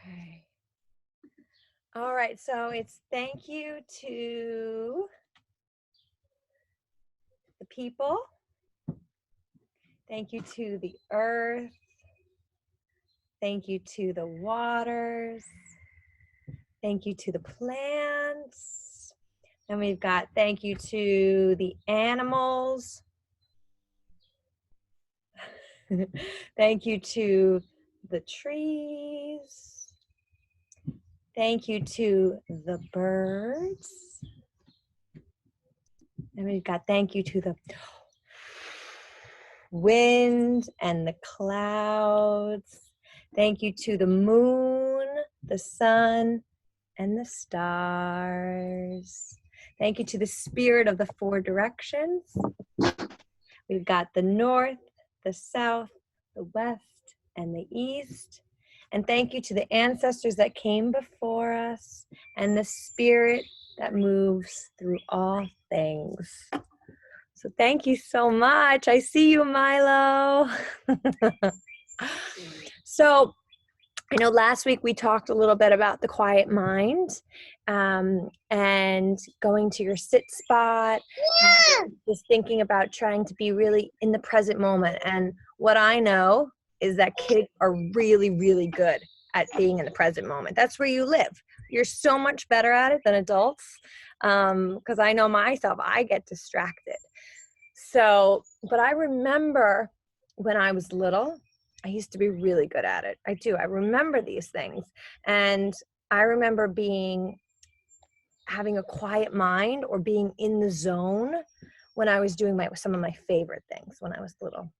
Okay. All right, so it's thank you to the people. Thank you to the earth. Thank you to the waters. Thank you to the plants. And we've got thank you to the animals. Thank you to the trees. Thank you to the birds. And we've got thank you to the wind and the clouds. Thank you to the moon, the sun, and the stars. Thank you to the spirit of the four directions. We've got the north, the south, the west, and the east. And thank you to the ancestors that came before us and the spirit that moves through all things. So thank you so much. I see you, Milo. So I know last week we talked a little bit about the quiet mind and going to your sit spot, just thinking about trying to be really in the present moment. And what I know is that kids are really, really good at being in the present moment. That's where you live. You're so much better at it than adults because I know myself, I get distracted. So, but I remember when I was little, I used to be really good at it. I do. I remember these things. And I remember having a quiet mind or being in the zone when I was doing some of my favorite things when I was little.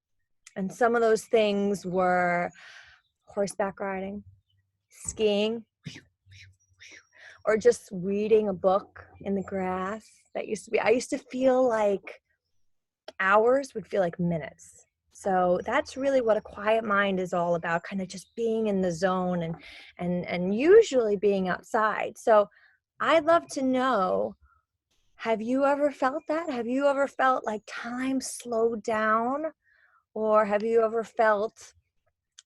And some of those things were horseback riding, skiing, or just reading a book in the grass. That used to be, I used to feel like hours would feel like minutes. So that's really what a quiet mind is all about, kind of just being in the zone and usually being outside. So I'd love to know, have you ever felt that? Have you ever felt like time slowed down? Or have you ever felt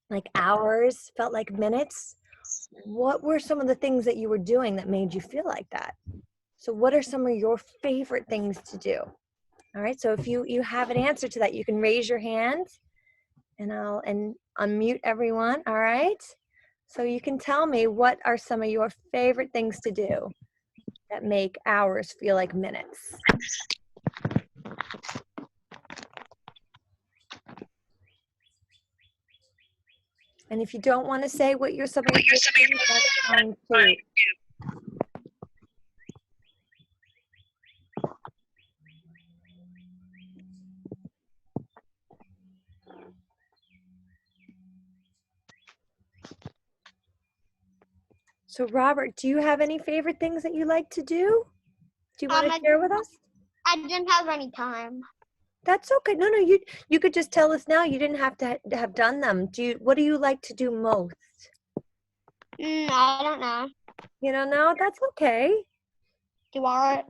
like hours felt like minutes? What were some of the things that you were doing that made you feel like that? So what are some of your favorite things to do? All right, so if you have an answer to that, you can raise your hand and I'll unmute everyone, all right? So you can tell me, what are some of your favorite things to do that make hours feel like minutes? And if you don't want to say what some of your favorite things, that's fine too. So Robert, do you have any favorite things that you like to do? Do you want to share with us? I didn't have any time. That's okay. No, you could just tell us now. You didn't have to have done them. What do you like to do most? I don't know. You don't know? That's okay. Do art.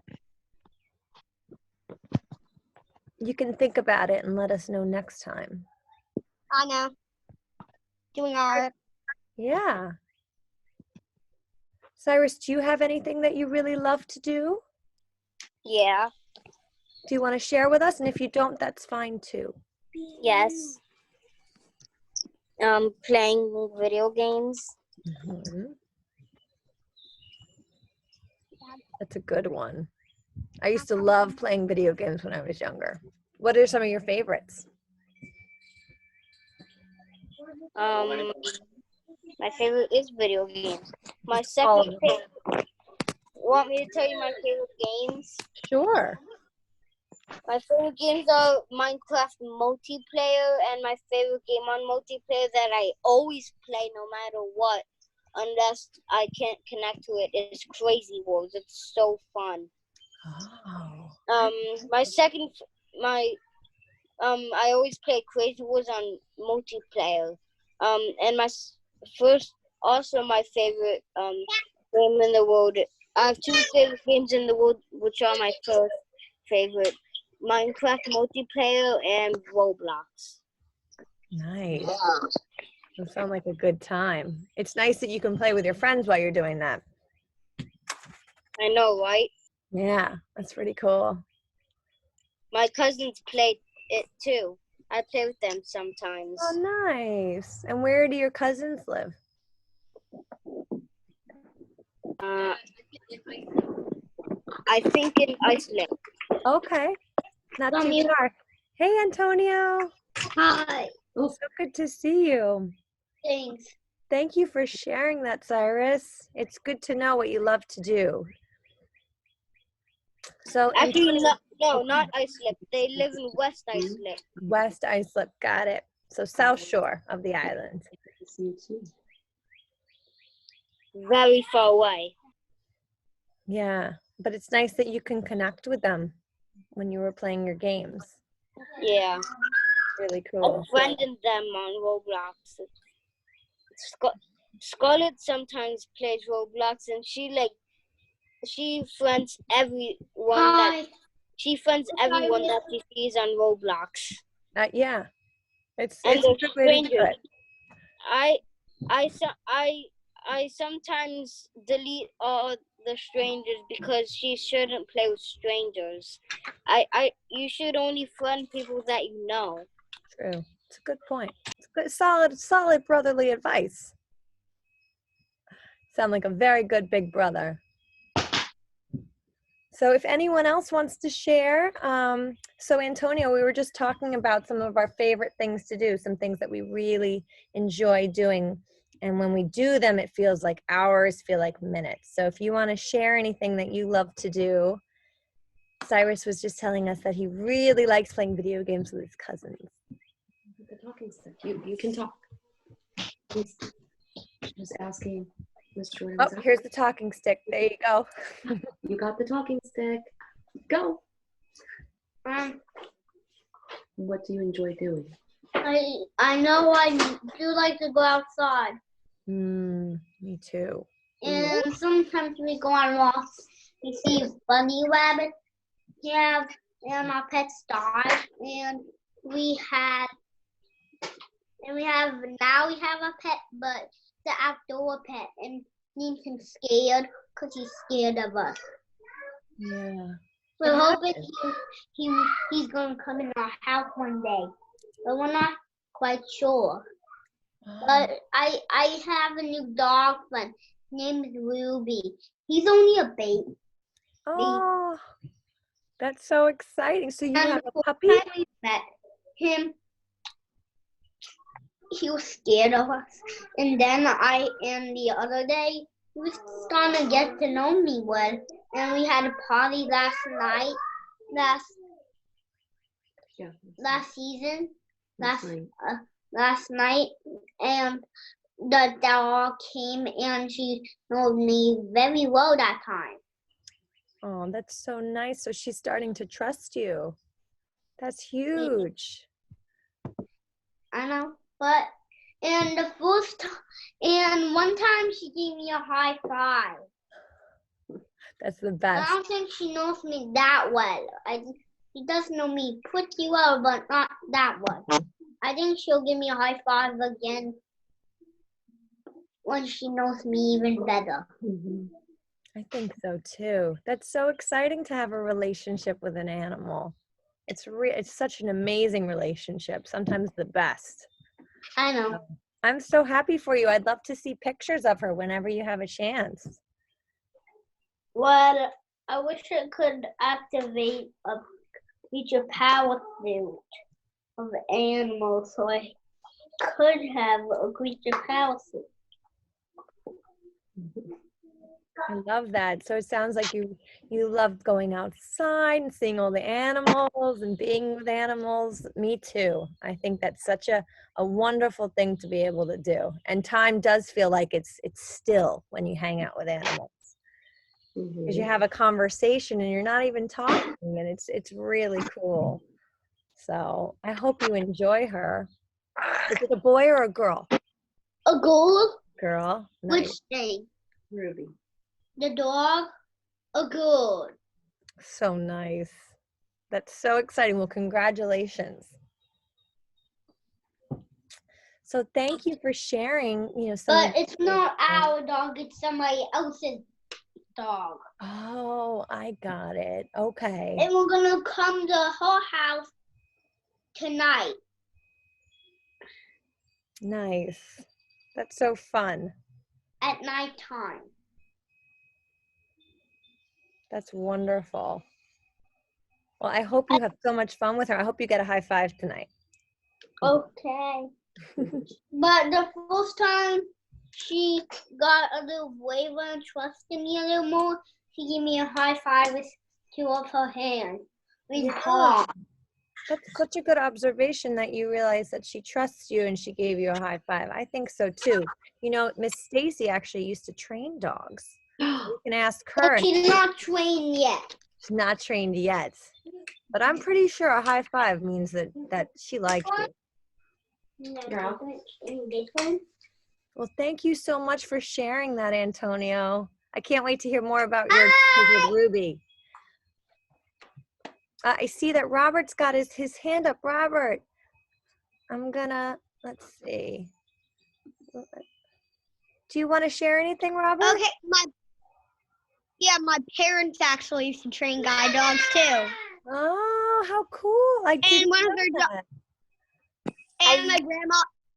You can think about it and let us know next time. I know. Doing art. Yeah. Cyrus, do you have anything that you really love to do? Yeah. Do you want to share with us? And if you don't, that's fine too. Yes. Playing video games. Mm-hmm. That's a good one. I used to love playing video games when I was younger. What are some of your favorites? My favorite is video games. My second favorite. Want me to tell you my favorite games? Sure. My favorite games are Minecraft multiplayer, and my favorite game on multiplayer that I always play no matter what, unless I can't connect to it, is Crazy Wars. It's so fun. Oh. I always play Crazy Wars on multiplayer. And my favorite game in the world. I have two favorite games in the world, which are my first favorite: Minecraft multiplayer and Roblox. Nice. It sounds like a good time. It's nice that you can play with your friends while you're doing that. I know, right? Yeah, that's pretty cool. My cousins play it too. I play with them sometimes. Oh, nice. And where do your cousins live? I think in Iceland. Okay, not From too you. far. Hey, Antonio. Hi. So good to see you. Thanks. Thank you for sharing that, Cyrus. It's good to know what you love to do. So, Actually, Antonio, no, not Iceland. They live in West Iceland. West Islip, got it. So South Shore of the island. Very far away. Yeah, but it's nice that you can connect with them when you were playing your games. Yeah. Really I cool. friended them on Roblox. Scarlett sometimes plays Roblox, and she friends everyone that she sees on Roblox. Yeah, it's And a the good way to do strangers. it. I sometimes delete all the strangers because she shouldn't play with strangers. You should only friend people that you know. True. It's a good point. It's good, solid brotherly advice. Sound like a very good big brother. So if anyone else wants to share, so Antonio, we were just talking about some of our favorite things to do, some things that we really enjoy doing. And when we do them, it feels like hours, feel like minutes. So if you want to share anything that you love to do, Cyrus was just telling us that he really likes playing video games with his cousins. The talking stick. You can talk. He's just asking Miss Jordan. Oh, here's the talking stick. There you go. You got the talking stick. Go. What do you enjoy doing? I know I do like to go outside. Me too. And sometimes we go on walks. We see bunny rabbits. Yeah, and our pets died. And now we have a pet, but the outdoor pet, and named him Scared because he's scared of us. Yeah. We're hoping he's gonna come in our house one day, but we're not quite sure. But I have a new dog friend named Ruby. He's only a baby. Oh, that's so exciting. So you And have a the puppy? first time we met him, he was scared of us. And then the other day, he was starting to get to know me well. And we had a party last night, and the dog came and she knows me very well that time. Oh, that's so nice. So she's starting to trust you. That's huge. I know, but and one time she gave me a high five. That's the I best. don't think she knows me that well. She does know me pretty well, but not that well. I think she'll give me a high five again when she knows me even better. I think so too. That's so exciting to have a relationship with an animal. It's such an amazing relationship, sometimes the best. I know. I'm so happy for you. I'd love to see pictures of her whenever you have a chance. Well, I wish I could activate a creature power suit of animals so I could have a creature power suit. I love that. So it sounds like you love going outside and seeing all the animals and being with animals. Me too. I think that's such a wonderful thing to be able to do. And time does feel like it's still when you hang out with animals. Because you have a conversation and you're not even talking, and it's really cool. So I hope you enjoy her. Is it a boy or a girl? A girl? Girl. Which Nice. thing? Ruby. The dog? A girl. So nice. That's so exciting. Well, congratulations. So thank you for sharing, you know, some But of it's your not experience. our dog, it's somebody else's dog. Oh, I got it. Okay. And we're gonna come to her house tonight. Nice. That's so fun. At nighttime. That's wonderful. Well, I hope you have so much fun with her. I hope you get a high five tonight. Okay. But the first time she got a little braver and trusted me a little more, she gave me a high five with two of her hands. With Yeah. her. That's such a good observation that you realize that she trusts you and she gave you a high five. I think so too. You know, Miss Stacy actually used to train dogs. So you can ask her. But she's not trained yet. She's not trained yet. But I'm pretty sure a high five means that she liked you. Yeah. Well, thank you so much for sharing that, Antonio. I can't wait to hear more about your adventures with Ruby. I see that Robert's got his hand up. Robert, I'm gonna, let's see. Do you want to share anything, Robert? Okay, my parents actually used to train guide dogs too. Oh, how cool. I didn't one of know their that.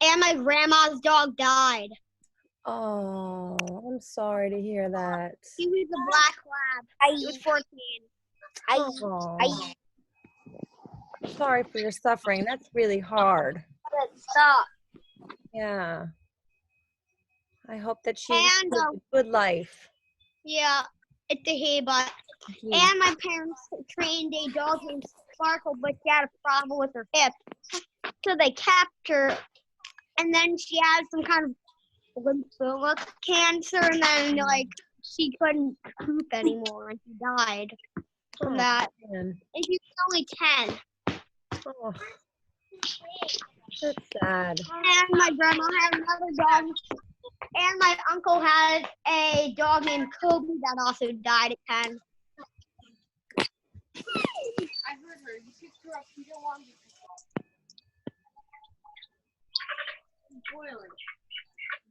And my grandma's dog died. Oh, I'm sorry to hear that. He was a black lab. He was 14. Oh, sorry for your suffering. That's really hard. Stop. Yeah. I hope that she And, lives a good life. Yeah, it's a he, but. And my parents trained a dog named Sparkle, but she had a problem with her hip. So they kept her, and then she had some kind of lymphoma cancer, and then, like, she couldn't poop anymore, and she died from that. Man. And she was only 10. Oh, that's sad. And my grandma had another dog, and my uncle had a dog named Kobe that also died at 10. I heard her. You picked her up. You don't want to pick her up.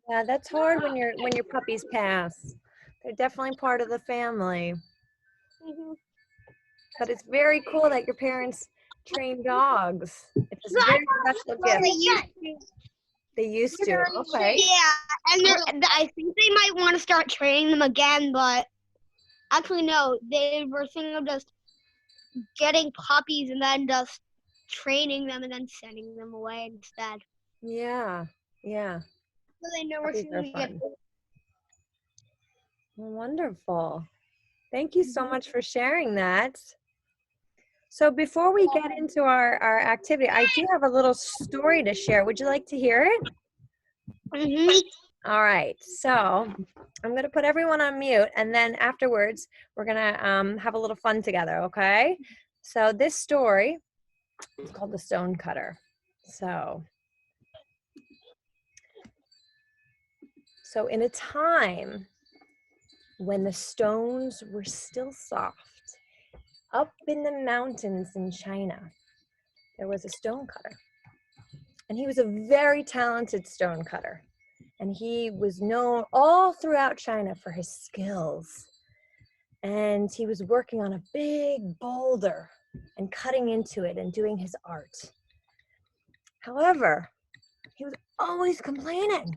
Yeah, that's hard when your puppies pass. They're definitely part of the family. Mm-hmm. But it's very cool that your parents train dogs. It's a very special gift. They used to. Okay. Yeah, and I think they might want to start training them again, but actually no, they were thinking of just getting puppies and then just training them and then sending them away instead. Yeah. Yeah. So they know Puppies we're are going to get. fun. Wonderful. Thank you so much for sharing that. So before we get into our activity, I do have a little story to share. Would you like to hear it? Mm-hmm. All right. So I'm going to put everyone on mute, and then afterwards, we're going to have a little fun together, okay? So this story is called The Stone Cutter. So in a time when the stones were still soft, up in the mountains in China, there was a stone cutter. And he was a very talented stone cutter. And he was known all throughout China for his skills. And he was working on a big boulder and cutting into it and doing his art. However, he was always complaining.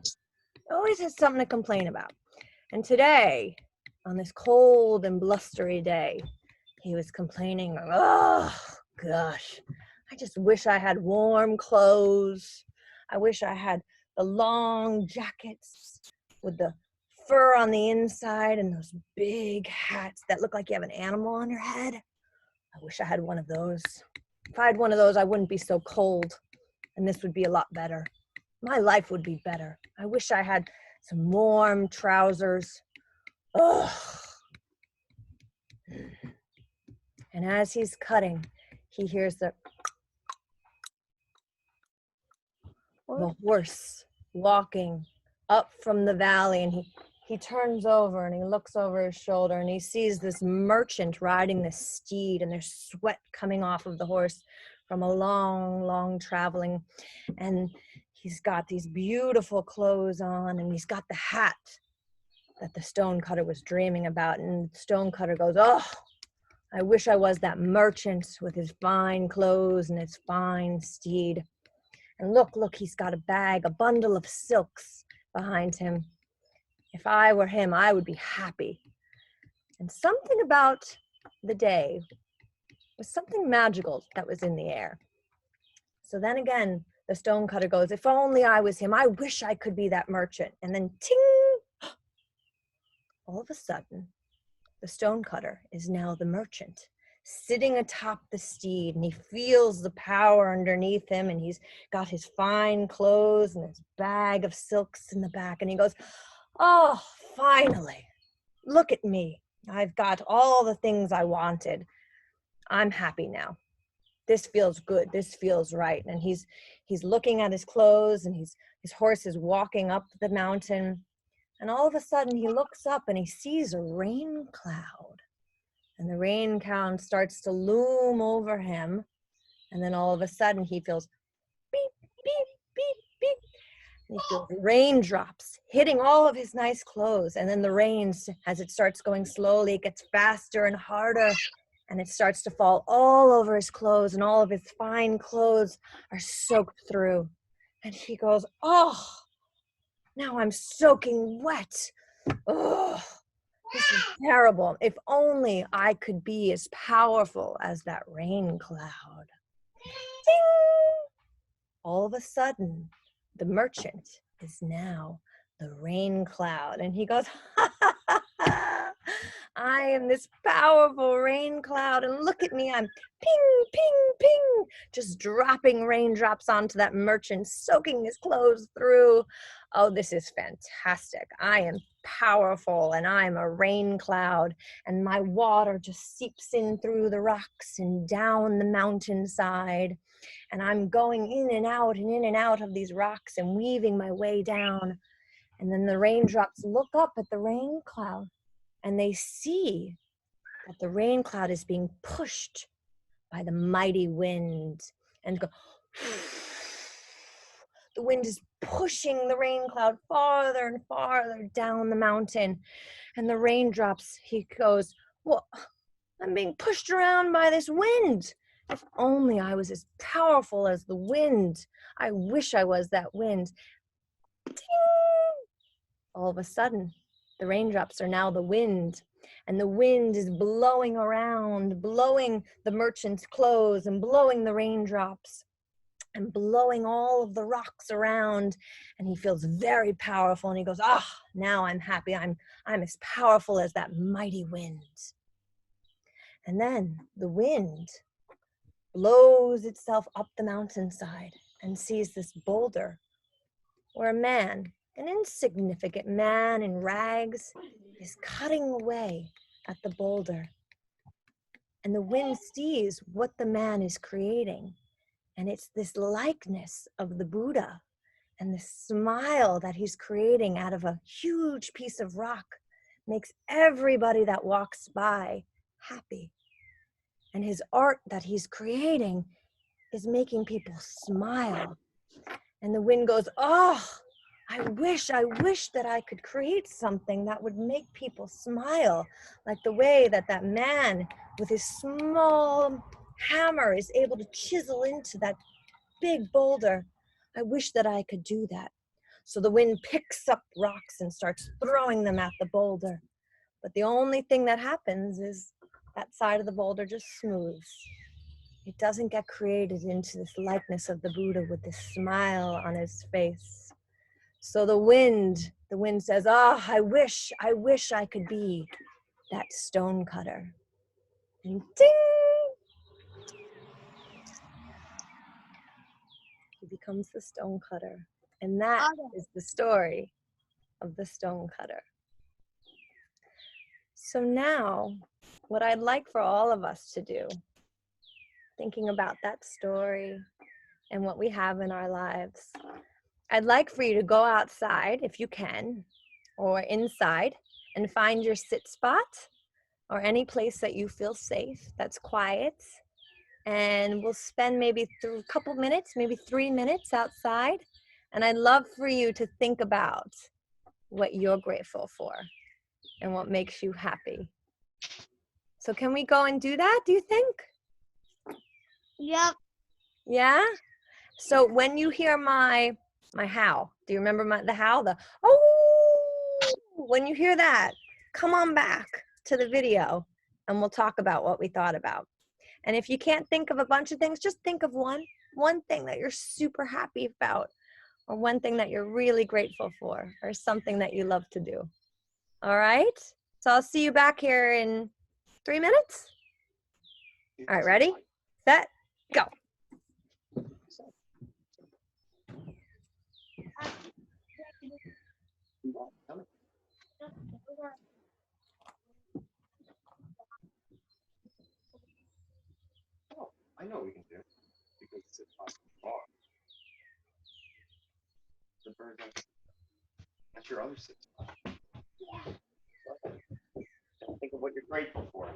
He always had something to complain about. And today, on this cold and blustery day, he was complaining, oh, gosh, I just wish I had warm clothes. I wish I had the long jackets with the fur on the inside and those big hats that look like you have an animal on your head. I wish I had one of those. If I had one of those, I wouldn't be so cold, and this would be a lot better. My life would be better. I wish I had some warm trousers. Ugh. And as he's cutting, he hears the horse walking up from the valley, and he turns over and he looks over his shoulder and he sees this merchant riding this steed, and there's sweat coming off of the horse from a long traveling, and he's got these beautiful clothes on, and he's got the hat that the stonecutter was dreaming about. And the stonecutter goes, oh, I wish I was that merchant with his fine clothes and his fine steed. And look, he's got a bag, a bundle of silks behind him. If I were him, I would be happy. And something about the day was something magical that was in the air. So then again, the stonecutter goes, if only I was him, I wish I could be that merchant. And then ting, all of a sudden, the stonecutter is now the merchant, sitting atop the steed, and he feels the power underneath him, and he's got his fine clothes and his bag of silks in the back, and he goes, oh, finally, look at me. I've got all the things I wanted. I'm happy now. This feels good. This feels right. And he's looking at his clothes, and his horse is walking up the mountain. And all of a sudden he looks up and he sees a rain cloud. And the rain cloud starts to loom over him. And then all of a sudden he feels beep, beep, beep, beep. And he feels raindrops hitting all of his nice clothes. And then the rain, as it starts going slowly, it gets faster and harder. And it starts to fall all over his clothes. And all of his fine clothes are soaked through. And he goes, oh, now I'm soaking wet. Oh, this is terrible. If only I could be as powerful as that rain cloud. Ding! All of a sudden, the merchant is now the rain cloud. And he goes, ha, ha, ha, ha. I am this powerful rain cloud, and look at me, I'm ping, ping, ping, just dropping raindrops onto that merchant, soaking his clothes through. Oh, this is fantastic. I am powerful, and I'm a rain cloud, and my water just seeps in through the rocks and down the mountainside, and I'm going in and out of these rocks and weaving my way down. And then the raindrops look up at the rain cloud, and they see that the rain cloud is being pushed by the mighty wind. And go, the wind is pushing the rain cloud farther and farther down the mountain. And the raindrops, he goes, well, I'm being pushed around by this wind. If only I was as powerful as the wind. I wish I was that wind. Ding! All of a sudden, the raindrops are now the wind, and the wind is blowing around, blowing the merchant's clothes and blowing the raindrops and blowing all of the rocks around. And he feels very powerful, and he goes, ah, now I'm happy. I'm as powerful as that mighty wind. And then the wind blows itself up the mountainside and sees this boulder where a man, an insignificant man in rags, is cutting away at the boulder. And the wind sees what the man is creating. And it's this likeness of the Buddha, and the smile that he's creating out of a huge piece of rock makes everybody that walks by happy. And his art that he's creating is making people smile. And the wind goes, oh, I wish that I could create something that would make people smile, like the way that that man with his small hammer is able to chisel into that big boulder. I wish that I could do that. So the wind picks up rocks and starts throwing them at the boulder. But the only thing that happens is that side of the boulder just smooths. It doesn't get created into this likeness of the Buddha with this smile on his face. So the wind says, ah, I wish I could be that stone cutter. And ding! He becomes the stone cutter. And that is the story of the stone cutter. So now, what I'd like for all of us to do, thinking about that story and what we have in our lives, I'd like for you to go outside if you can, or inside, and find your sit spot or any place that you feel safe, that's quiet. And we'll spend maybe a couple minutes, maybe 3 minutes outside. And I'd love for you to think about what you're grateful for and what makes you happy. So can we go and do that, do you think? Yep. Yeah? So when you hear my howl, do you remember the howl? The oh, when you hear that, come on back to the video and we'll talk about what we thought about. And if you can't think of a bunch of things, just think of one thing that you're super happy about, or one thing that you're really grateful for, or something that you love to do. All right? So I'll see you back here in 3 minutes. All right, ready, set, go. Oh, I know we can do it because it's a possible bar. The bird, that's your other six. Yeah. Think of what you're grateful for.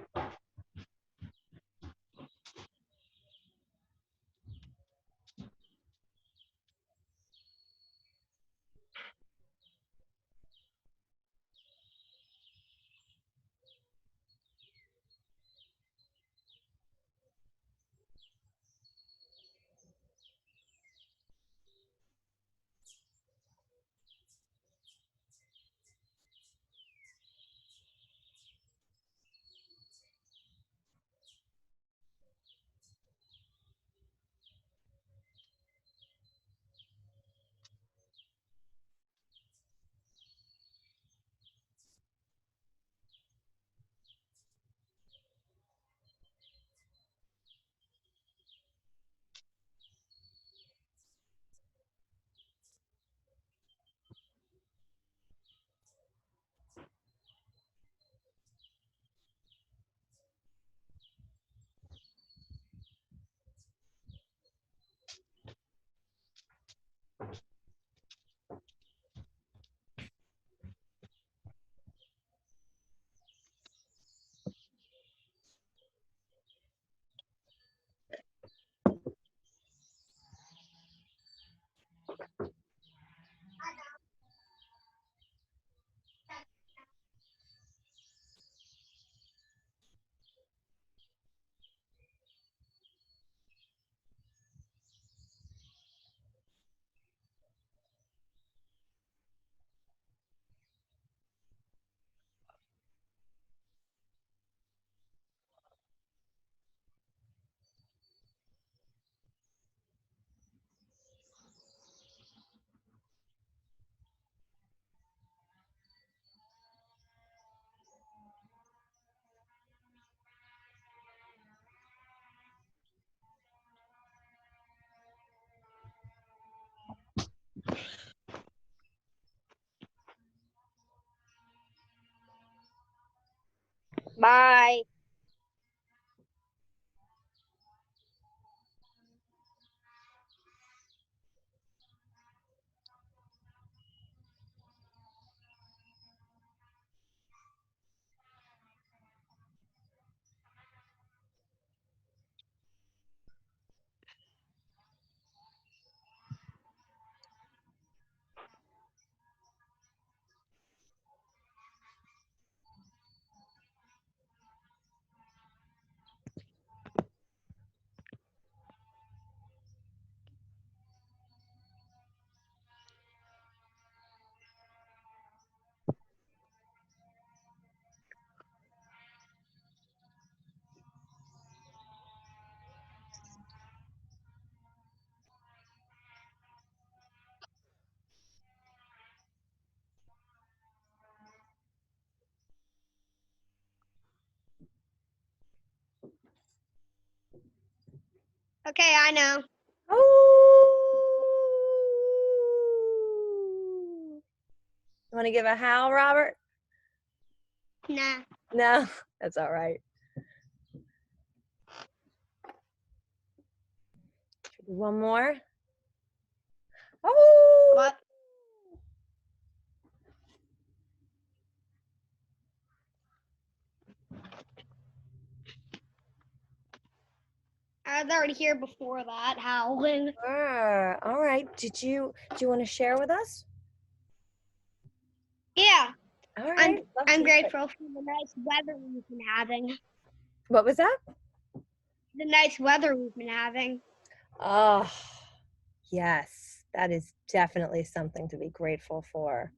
Bye. Okay, I know. Oh. You want to give a howl, Robert? Nah. No, that's all right. One more. Oh. What? I was already here before that, howling. Sure. All right. Do you want to share with us? Yeah, All right. love to I'm hear it. grateful for the nice weather we've been having. What was that? The nice weather we've been having. Oh, yes. That is definitely something to be grateful for.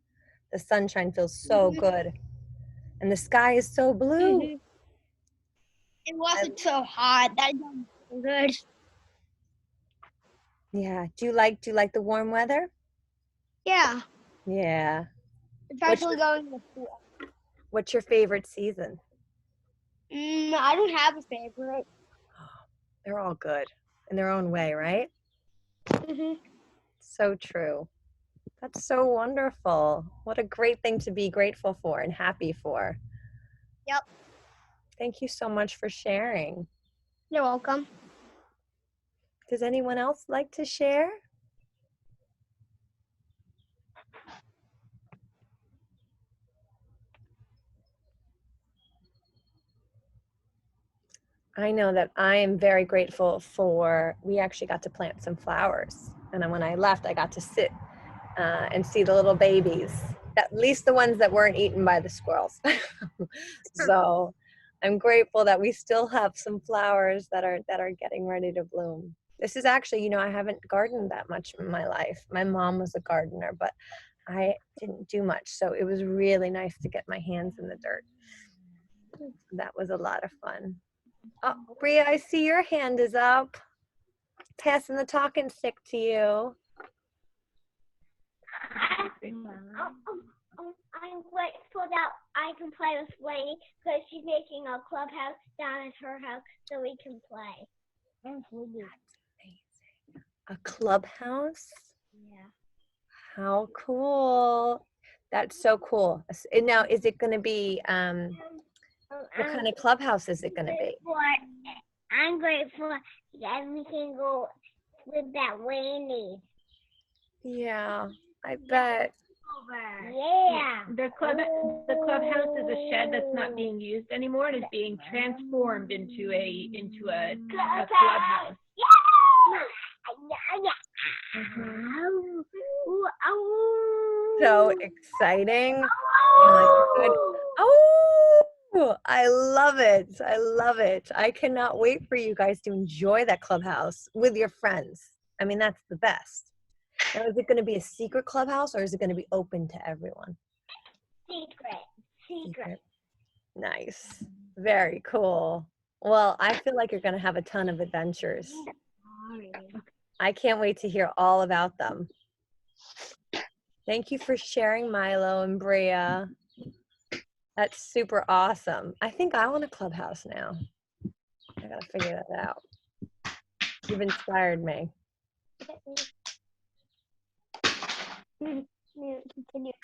The sunshine feels so good. And the sky is so blue. Mhm. It wasn't so hot. That was good. Yeah. Do you like the warm weather? Yeah, Yeah. especially going to school. What's your favorite season? I don't have a favorite. They're all good in their own way, right? Mhm. So true. That's so wonderful. What a great thing to be grateful for and happy for. Yep. Thank you so much for sharing. You're welcome. Does anyone else like to share? I know that I am very grateful for, we actually got to plant some flowers. And then when I left, I got to sit and see the little babies, at least the ones that weren't eaten by the squirrels. So I'm grateful that we still have some flowers that are getting ready to bloom. This is actually, I haven't gardened that much in my life. My mom was a gardener, but I didn't do much. So it was really nice to get my hands in the dirt. That was a lot of fun. Oh, Bria, I see your hand is up. Passing the talking stick to you. I'm grateful that I can play with Lady because she's making a clubhouse down at her house so we can play. That's amazing. A clubhouse? Yeah. How cool. That's so cool. Now, is it going to be, what kind of clubhouse is it going to be? I'm grateful that we can go with that Wendy. Yeah, I bet. Yeah. The clubhouse is a shed that's not being used anymore and is being transformed into a clubhouse. So exciting. Oh, my good. Oh, I love it. I love it. I cannot wait for you guys to enjoy that clubhouse with your friends. I mean, that's the best. Now, is it going to be a secret clubhouse or is it going to be open to everyone? Secret. Nice. Very cool. Well, I feel like you're going to have a ton of adventures. I can't wait to hear all about them. Thank you for sharing, Milo and Bria. That's super awesome. I think I want a clubhouse now. I got to figure that out. You've inspired me.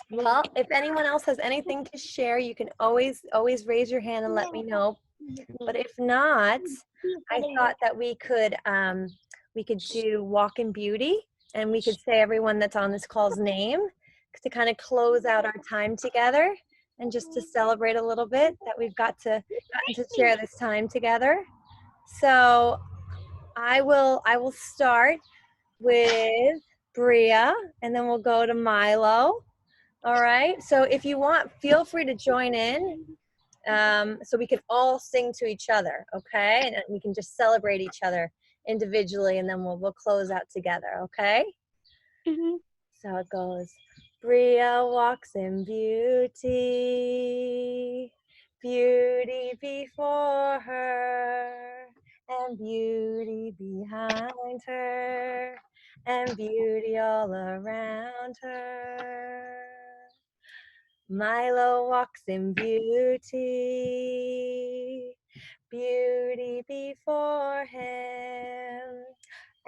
Well, if anyone else has anything to share, you can always raise your hand and let me know. But if not, I thought that we could do Walk in Beauty, and we could say everyone that's on this call's name to kind of close out our time together and just to celebrate a little bit that we've gotten to share this time together. So I will start with Bria, and then we'll go to Milo. All right. So if you want, feel free to join in, so we can all sing to each other. Okay, and we can just celebrate each other individually, and then we'll close out together. Okay. So it goes. Bria walks in beauty, beauty before her, and beauty behind her, and beauty all around her. Milo walks in beauty, beauty before him,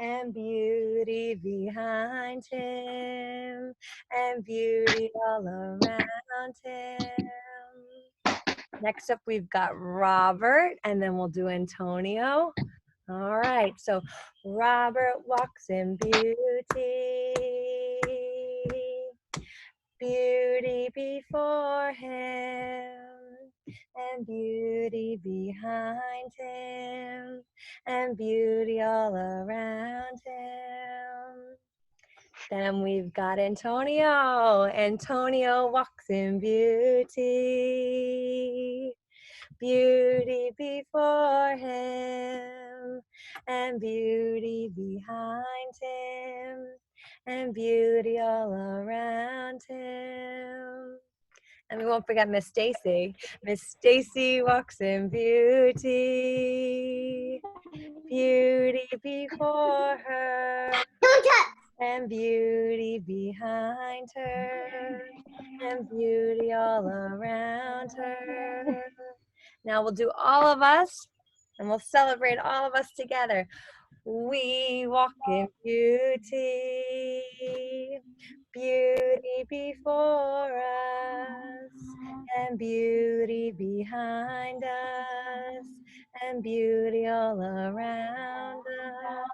and beauty behind him, and beauty all around him. Next up, we've got Robert, and then we'll do Antonio. All right, so Robert walks in beauty, beauty before him, and beauty behind him, and beauty all around him. Then we've got Antonio. Antonio walks in beauty, beauty before him, and beauty behind him, and beauty all around him. And we won't forget Miss Stacy. Miss Stacy walks in beauty, beauty before her, and beauty behind her, and beauty all around her. Now we'll do all of us, and we'll celebrate all of us together. We walk in beauty, beauty before us, and beauty behind us, and beauty all around us.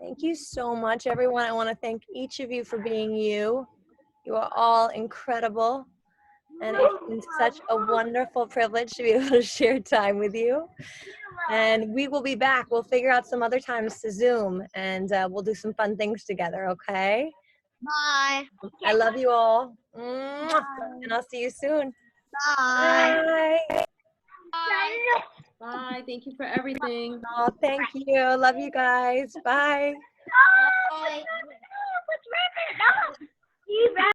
Thank you so much, everyone. I want to thank each of you for being you. You are all incredible, and it's been such a wonderful privilege to be able to share time with you. And we will be back. We'll figure out some other times to Zoom, and we'll do some fun things together, okay? Bye. I love you all. Mwah. And I'll see you soon. Bye. Bye. Bye. Thank you for everything. Oh, thank you. Love you guys. Bye. Bye. What's wrong with it? No.